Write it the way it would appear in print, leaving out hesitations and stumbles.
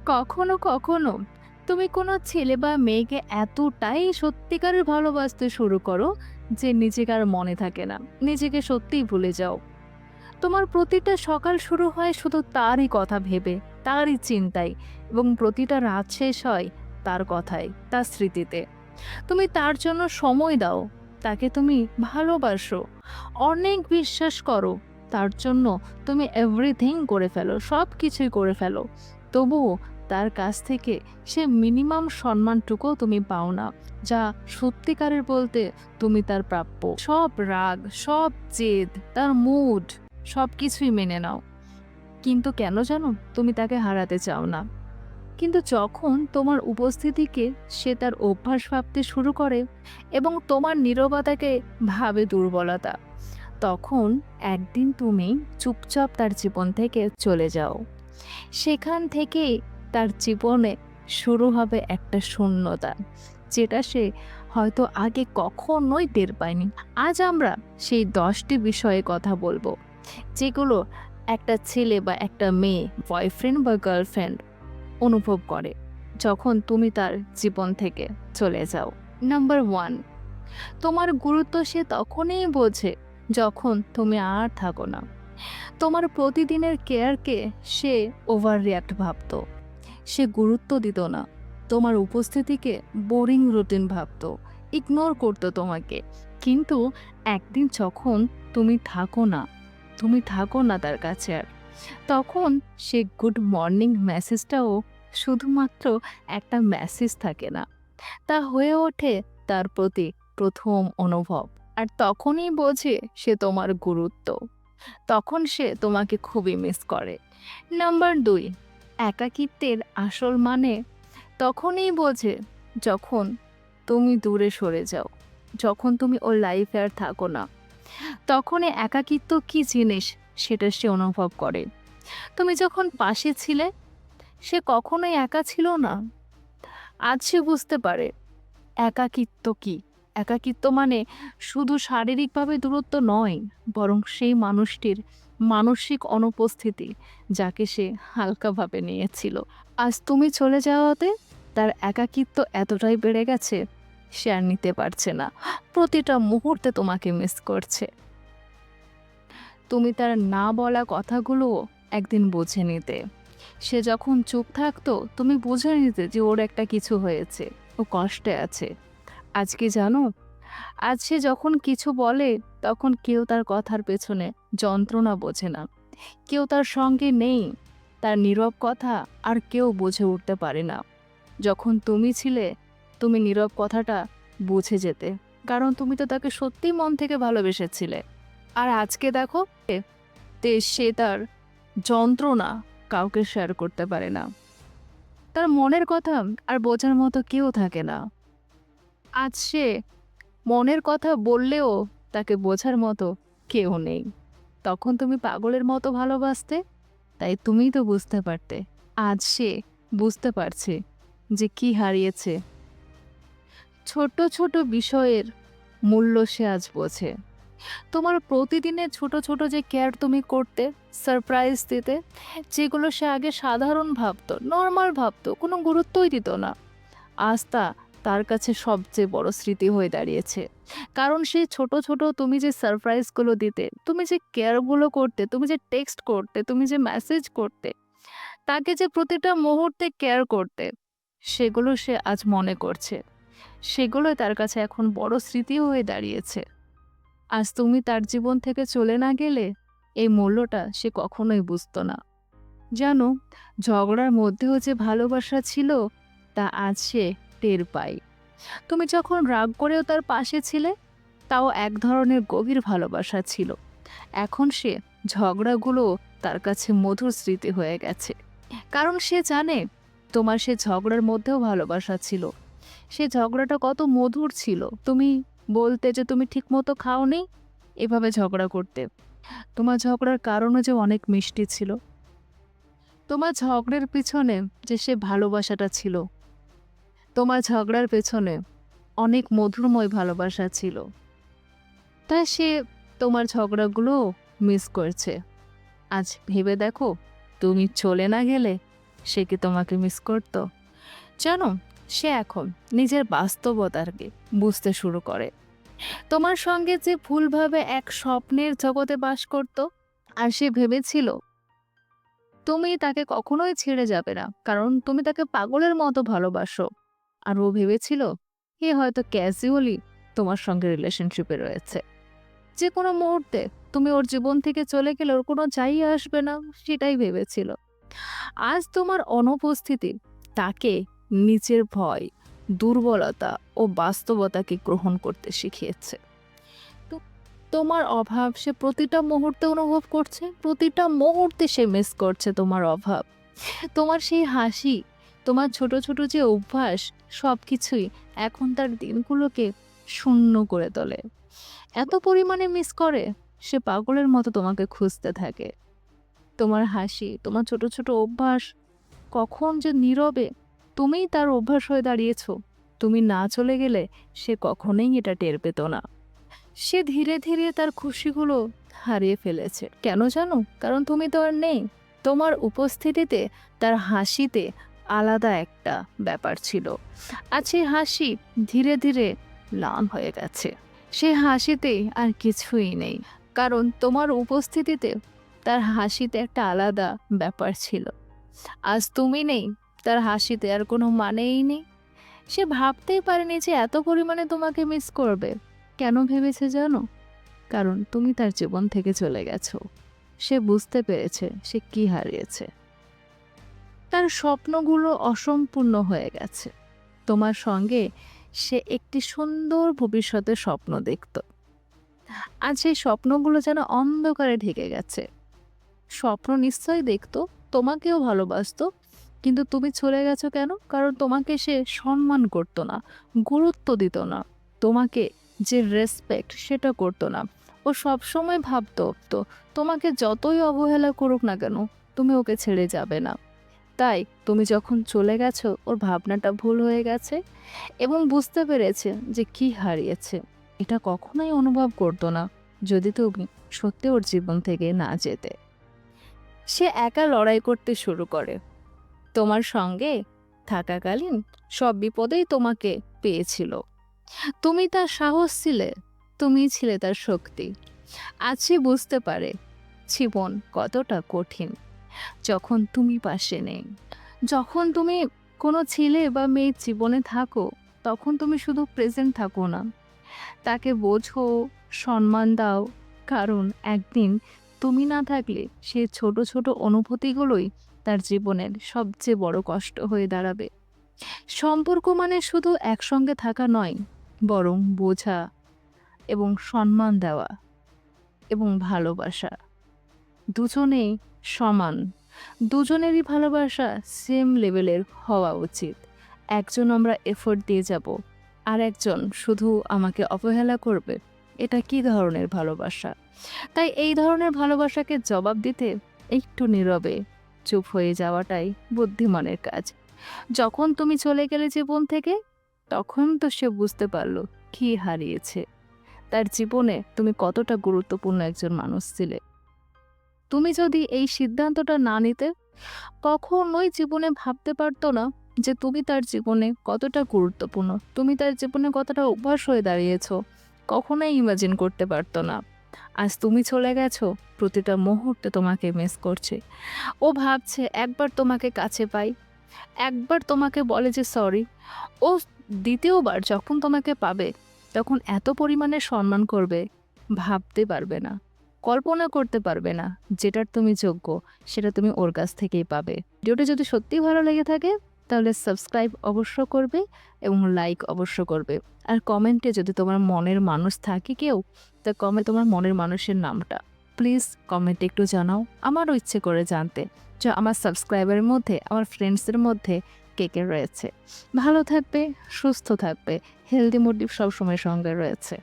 কখনো কখনো তুমি কোনো ছেলে বা মেয়েকে এতটাই সত্যিকারের ভালোবাসতে শুরু করো যে নিজেকে আর মনে থাকে না, নিজেকে সত্যিই ভুলে যাও। তোমার প্রতিটা সকাল শুরু হয় শুধু তারই কথা ভেবে, তারই চিন্তায়, এবং প্রতিটা রাত শেষ হয় তার কথায়, তার স্মৃতিতে। তুমি তার জন্য সময় দাও, তাকে তুমি ভালোবাসো, অনেক বিশ্বাস করো, তার জন্য তুমি এভরিথিং করে ফেলো, সব কিছুই করে ফেলো। তবুও তার কাছ থেকে সে মিনিমাম সম্মানটুকুও তুমি পাও না, যা সত্যিকারের বলতে তুমি তার প্রাপ্য। সব রাগ, সব জেদ, তার মুড, সব কিছুই মেনে নাও। কিন্তু কেন জানো তুমি তাকে হারাতে চাও না? কিন্তু যখন তোমার উপস্থিতিকে সে তার অভ্যাস ভাবতে শুরু করে এবং তোমার নীরবতাকে ভাবে দুর্বলতা, তখন একদিন তুমি চুপচাপ তার জীবন থেকে চলে যাও। সেখান থেকেই তার জীবনে শুরু হবে একটা শূন্যতা, যেটা সে হয়তো আগে কখনোই টের পায়নি। আজ আমরা সেই 10টি বিষয়ে কথা বলবো, যেগুলো একটা ছেলে বা একটা মেয়ে, বয়ফ্রেন্ড বা গার্লফ্রেন্ড অনুভব করে যখন তুমি তার জীবন থেকে চলে যাও। নাম্বার 1, তোমার গুরুত্ব সে তখনই বোঝে যখন তুমি আর থাকো না। তোমার প্রতিদিনের কেয়ারকে সে ওভার রিয়াক্ট ভাবতো, সে গুরুত্ব দিত না। তোমার উপস্থিতিকে বোরিং রুটিন ভাবতো, ইগনোর করতো তোমাকে। কিন্তু একদিন যখন তুমি থাকো না, তুমি থাকো না তার কাছে আর, তখন সে গুড মর্নিং মেসেজটাও শুধুমাত্র একটা মেসেজ থাকে না, তা হয়ে ওঠে তার প্রতি প্রথম অনুভব। আর তখনই বোঝে সে তোমার গুরুত্ব, তখন সে তোমাকে খুবই মিস করে। নাম্বার 2, একাকিত্বের আসল মানে তখনই বোঝে যখন তুমি দূরে সরে যাও, যখন তুমি ওর লাইফে আর থাকো না। তখনই একাকিত্ব কি জিনিস সেটা সে অনুভব করে। তুমি যখন পাশে ছিলে সে কখনোই একা ছিল না। আজ সে বুঝতে পারে একাকিত্ব কি। একাকিত্ব মানে শুধু শারীরিকভাবে দূরত্ব নয়, বরং সেই মানুষটির মানসিক অনুপস্থিতি, যাকে সে হালকাভাবে নিয়েছিল। আজ তুমি চলে যাওয়াতে তার একাকিত্ব এতটাই বেড়ে গেছে, সে আর নিতে পারছে না। প্রতিটা মুহূর্তে তোমাকে মিস করছে। তুমি তার না বলা কথাগুলো একদিন বুঝে নিতে। সে যখন চুপ থাকতো তুমি বুঝে নিতে যে ওর একটা কিছু হয়েছে, ও কষ্টে আছে। আজ কি জানো, আজ সে যখন কিছু বলে তখন কেউ তার কথার পেছনে যন্ত্রণা বোঝে না, কেউ তার সঙ্গে নেই। তার নীরব কথা আর কেউ বুঝে উঠতে পারে না। যখন তুমি ছিলে, তুমি নীরব কথাটা বুঝে যেতে, কারণ তুমি তো তাকে সত্যিই মন থেকে ভালোবেসেছিলে। আর আজকে দেখো, সে তার যন্ত্রণা কাউকে শেয়ার করতে পারে না। তার মনের কথা আর বোঝার মতো কেউ থাকে না। আজ সে মনের কথা বললেও তাকে বোঝার মতো কেউ নেই। তখন তুমি পাগলের মতো ভালোবাসতে, তাই তুমিই তো বুঝতে পারতে। আজ সে বুঝতে পারছে যে কি হারিয়েছে। ছোট ছোট বিষয়ের মূল্য সে আজ বোঝে। তোমার প্রতিদিনের ছোট ছোট যে কেয়ার তুমি করতে, সারপ্রাইজ দিতে, যেগুলো সে আগে সাধারণ ভাবতো, নর্মাল ভাবতো, কোনো গুরুত্বই দিত না, আজ তা তার কাছে সবচেয়ে বড় স্মৃতি হয়ে দাঁড়িয়েছে। কারণ সেই ছোট ছোট তুমি যে সারপ্রাইজগুলো দিতে, তুমি যে কেয়ারগুলো করতে, তুমি যে টেক্সট করতে, তুমি যে মেসেজ করতে, তাকে যে প্রতিটা মুহূর্তে কেয়ার করতে, সেগুলো সে আজ মনে করছে। সেগুলোই তার কাছে এখন বড় স্মৃতি হয়ে দাঁড়িয়েছে। আজ তুমি তার জীবন থেকে চলে না গেলে এই মূল্যটা সে কখনোই বুঝতো না। জানো, ঝগড়ার মধ্যেও যে ভালোবাসা ছিল তা আজ সে টের পায়। তুমি যখন রাগ করেও তার পাশে ছিলে, তাও এক ধরনের গভীর ভালোবাসা ছিল। এখন সে ঝগড়াগুলো তার কাছে মধুর স্মৃতি হয়ে গেছে, কারণ সে জানে তোমার সে ঝগড়ার মধ্যেও ভালোবাসা ছিল। সে ঝগড়াটা কত মধুর ছিল। তুমি বলতে যে তুমি ঠিকমতো খাওনি, এভাবে ঝগড়া করতে। তোমার ঝগড়ার কারণও যে অনেক মিষ্টি ছিল। তোমার ঝগড়ার পিছনে যে সে ভালোবাসাটা ছিল, তোমার ঝগড়ার পেছনে অনেক মধুরময় ভালোবাসা ছিল। তাই সে তোমার ঝগড়াগুলো মিস করছে। আজ ভেবে দেখো, তুমি চলে না গেলে সে কি তোমাকে মিস করতো? জানো, সে এখন নিজের বাস্তবতাকে বুঝতে শুরু করে। তোমার সঙ্গে যে ভুলভাবে এক স্বপ্নের জগতে বাস করত, আর সে ভেবেছিল তুমি তাকে কখনোই ছেড়ে যাবে না, কারণ তুমি তাকে পাগলের মতো ভালোবাসো। আর ও ভেবেছিল এ হয়তো ক্যাজুয়ালি তোমার সঙ্গে রিলেশনশিপে রয়েছে, যে কোনো মুহূর্তে তুমি ওর জীবন থেকে চলে গেলে ওর কোনো যাই আসবে না, সেটাই ভেবেছিল। আজ তোমার অনুপস্থিতি তাকে নিজের ভয়, দুর্বলতা ও বাস্তবতাকে গ্রহণ করতে শিখিয়েছে। তো তোমার অভাব সে প্রতিটা মুহূর্তে অনুভব করছে, প্রতিটা মুহূর্তে সে মিস করছে তোমার অভাব। তোমার সেই হাসি, তোমার ছোট ছোট যে অভ্যাস, সবকিছুই এখন তার দিনগুলোকে শূন্য করে তোলে। এত পরিমাণে মিস করে, সে পাগলের মতো তোমাকে খুঁজতে থাকে। তোমার হাসি, তোমার ছোট ছোট অভ্যাস কখন যে নীরবে তুমিই তার অভ্যাস হয়ে দাঁড়িয়েছো। তুমি না চলে গেলে সে কখনোই এটা টের পেত না। সে ধীরে ধীরে তার খুশিগুলো হারিয়ে ফেলেছে। কেন জানো? কারণ তুমি তো আর নেই। তোমার উপস্থিতিতে তার হাসিতে আলাদা একটা ব্যাপার ছিল। আজ সেই হাসি ধীরে ধীরে ম্লান হয়ে গেছে। সে হাসিতে আর কিছুই নেই, কারণ তোমার উপস্থিতিতে তার হাসিতে একটা আলাদা ব্যাপার ছিল। আজ তুমি নেই, তার হাসিতে আর কোনো মানেই নেই। সে ভাবতেই পারেনি যে এত পরিমাণে তোমাকে মিস করবে। কেন ভেবেছে জানো? কারণ তুমি তার জীবন থেকে চলে গেছো। সে বুঝতে পেরেছে সে কি হারিয়েছে। তার স্বপ্নগুলো অসম্পূর্ণ হয়ে গেছে। তোমার সঙ্গে সে একটি সুন্দর ভবিষ্যতের স্বপ্ন দেখত। আজ সেই স্বপ্নগুলো যেন অন্ধকারে ঢেকে গেছে। স্বপ্ন নিশ্চয়ই দেখতো, তোমাকেও ভালোবাসতো, কিন্তু তুমি চলে গেছো কেন? কারণ তোমাকে সে সম্মান করতো না, গুরুত্ব দিত না, তোমাকে যে রেসপেক্ট সেটা করতো না। ও সবসময় ভাবতো তো তোমাকে যতই অবহেলা করুক না কেন, তুমি ওকে ছেড়ে যাবে না। তাই তুমি যখন চলে গেছো ওর ভাবনাটা ভুল হয়ে গেছে, এবং বুঝতে পেরেছে যে কি হারিয়েছে। এটা কখনোই অনুভব করতো না যদি তুমি সত্যি ওর জীবন থেকে না যেতে। সে একা লড়াই করতে শুরু করে। তোমার সঙ্গে থাকাকালীন সব বিপদেই তোমাকে পেয়েছিল। তুমি তার সাহস ছিলে, তুমি ছিলে তার শক্তি। আজ সে বুঝতে পারে জীবন কতটা কঠিন যখন তুমি পাশে নেই। যখন তুমি কোনো ছেলে বা মেয়ের জীবনে থাকো, তখন তুমি শুধু প্রেজেন্ট থাকো না, তাকে বোঝো, সম্মান দাও, কারণ একদিন তুমি না থাকলে সে ছোট ছোট অনুভূতিগুলোই তার জীবনের সবচেয়ে বড় কষ্ট হয়ে দাঁড়াবে। সম্পর্ক মানে শুধু একসঙ্গে থাকা নয়, বরং বোঝা এবং সম্মান দেওয়া এবং ভালোবাসা দুজনেই সমান। দুজনেরই ভালোবাসা সেম লেভেলের হওয়া উচিত। একজন আমরা এফোর্ট দিয়ে যাব, আর একজন শুধু আমাকে অবহেলা করবে। এটা কি ধরনের ভালোবাসা? তাই এই ধরনের ভালোবাসাকে জবাব দিতে একটু নীরবে চুপ হয়ে যাওয়াটাই বুদ্ধিমানের কাজ। যখন তুমি চলে গেলে জীবন থেকে, তখন তো সে বুঝতে পারলো কি হারিয়েছে। তার জীবনে তুমি কতটা গুরুত্বপূর্ণ একজন মানুষ ছিলে। তুমি যদি এই সিদ্ধান্তটা না নিতে, কখনোই জীবনে ভাবতে পারতো না যে তুমি তার জীবনে কতটা গুরুত্বপূর্ণ, তুমি তার জীবনে কতটা অভ্যাস হয়ে দাঁড়িয়েছো। কখনোই ইমাজিন করতে পারতো না। আজ তুমি চলে গেছো, প্রতিটা মুহূর্তে তোমাকে মিস করছে। ও ভাবছে একবার তোমাকে কাছে পাই, একবার তোমাকে বলে যে সরি। ও দ্বিতীয়বার যখন তোমাকে পাবে, তখন এত পরিমাণে সম্মান করবে, ভাবতে পারবে না, কল্পনা করতে পারবে না। যেটার তুমি যোগ্য সেটা তুমি ওর কাছ থেকেই পাবে। ভিডিওটা যদি সত্যিই ভালো লেগে থাকে, তাহলে সাবস্ক্রাইব অবশ্য করবে এবং লাইক অবশ্য করবে। আর কমেন্টে যদি তোমার মনের মানুষ থাকে কেউ, তা তোমার মনের মানুষের নামটা প্লিজ কমেন্টে একটু জানাও। আমারও ইচ্ছে করে জানতে যে আমার সাবস্ক্রাইবারের মধ্যে, আমার ফ্রেন্ডসদের মধ্যে কে কে রয়েছে। ভালো থাকবে, সুস্থ থাকবে, হেলদি মোটিভ সবসময় সঙ্গে রয়েছে।